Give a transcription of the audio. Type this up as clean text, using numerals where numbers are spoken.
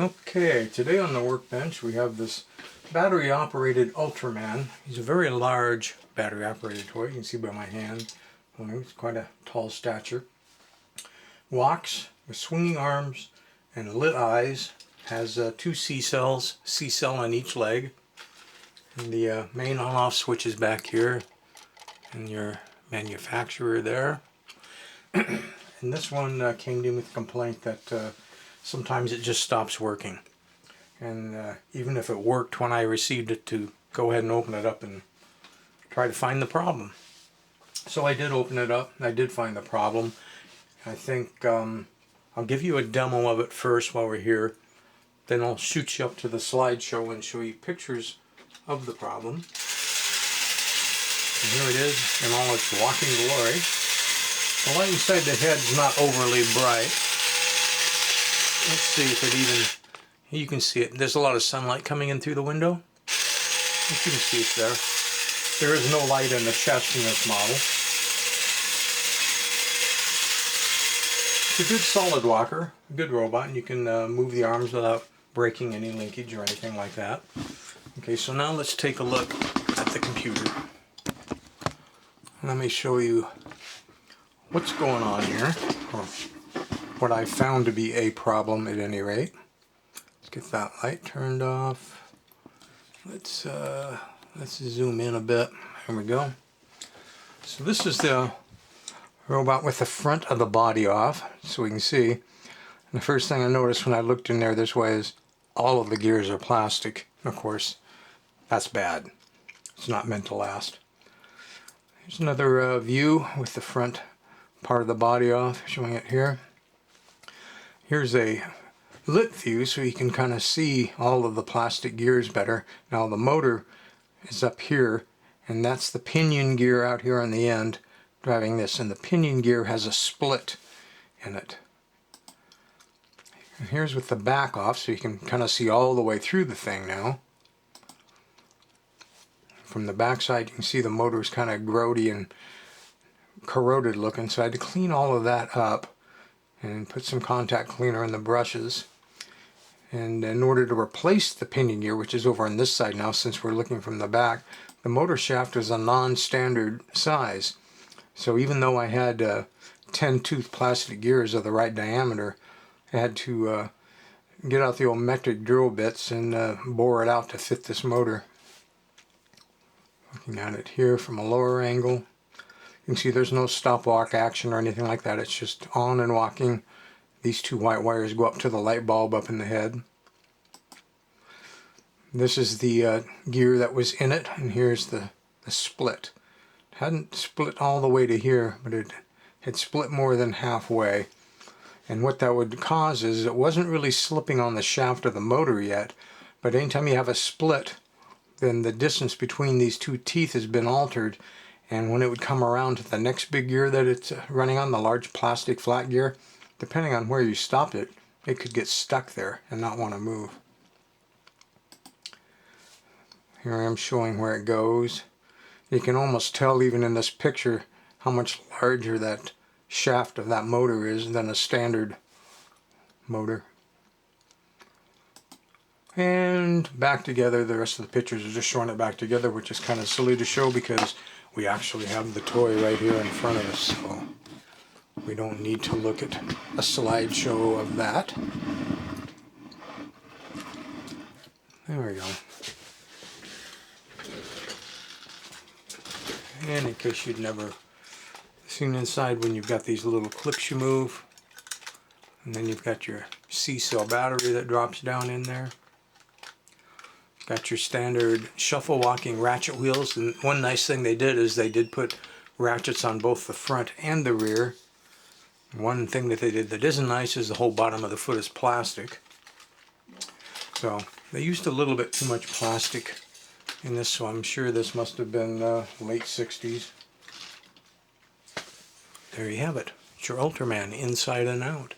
Okay, today on the workbench we have this battery-operated Ultraman. He's a very large battery-operated toy. You can see by my hand. He's quite a tall stature. Walks with swinging arms and lit eyes. Has two C-cells, C-cell on each leg. And the main on-off switch is back here. And your manufacturer there. And this one came in with a complaint that sometimes it just stops working. And even if it worked when I received it, to go ahead and open it up and try to find the problem. So I did open it up, and I did find the problem. I think I'll give you a demo of it first while we're here. Then I'll shoot you up to the slideshow and show you pictures of the problem. And here it is in all its walking glory. The light inside the head is not overly bright. Let's see if it even, you can see it. There's a lot of sunlight coming in through the window. You can see it there. There is no light in the chest in this model. It's a good solid walker, a good robot, and you can move the arms without breaking any linkage or anything like that. Okay, so now let's take a look at the computer. Let me show you what's going on here, or what I found to be a problem at any rate. Let's get that light turned off. Let's zoom in a bit. Here we go. So this is the robot with the front of the body off, so we can see. And the first thing I noticed when I looked in there this way is all of the gears are plastic. Of course, that's bad. It's not meant to last. Here's another view with the front part of the body off, showing it here. Here's a lit view so you can kind of see all of the plastic gears better. Now the motor is up here, and that's the pinion gear out here on the end driving this, and the pinion gear has a split in it. And here's with the back off, so you can kind of see all the way through the thing now. From the back side you can see the motor is kind of grody and corroded looking, so I had to clean all of that up and put some contact cleaner in the brushes. And in order to replace the pinion gear, which is over on this side now since we're looking from the back, the motor shaft is a non-standard size. So even though I had 10-tooth plastic gears of the right diameter, I had to get out the old metric drill bits and bore it out to fit this motor. Looking at it here from a lower angle, you can see there's no stop-walk action or anything like that. It's just on and walking. These two white wires go up to the light bulb up in the head. This is the gear that was in it, and here's the split. It hadn't split all the way to here, but it had split more than halfway. And what that would cause is it wasn't really slipping on the shaft of the motor yet, but anytime you have a split, then the distance between these two teeth has been altered, and when it would come around to the next big gear that it's running on, the large plastic flat gear, depending on where you stopped it, it could get stuck there and not want to move. Here I am showing where it goes. You can almost tell even in this picture how much larger that shaft of that motor is than a standard motor. And back together. The rest of the pictures are just showing it back together, which is kind of silly to show because we actually have the toy right here in front of us, so we don't need to look at a slideshow of that. There we go. And in case you'd never seen inside, when you've got these little clips you move, and then you've got your C-cell battery that drops down in there. Got your standard shuffle walking ratchet wheels, and one nice thing they did is they did put ratchets on both the front and the rear. One thing that they did that isn't nice is the whole bottom of the foot is plastic. So they used a little bit too much plastic in this, so I'm sure this must have been late 60s. There you have it. It's your Ultraman inside and out.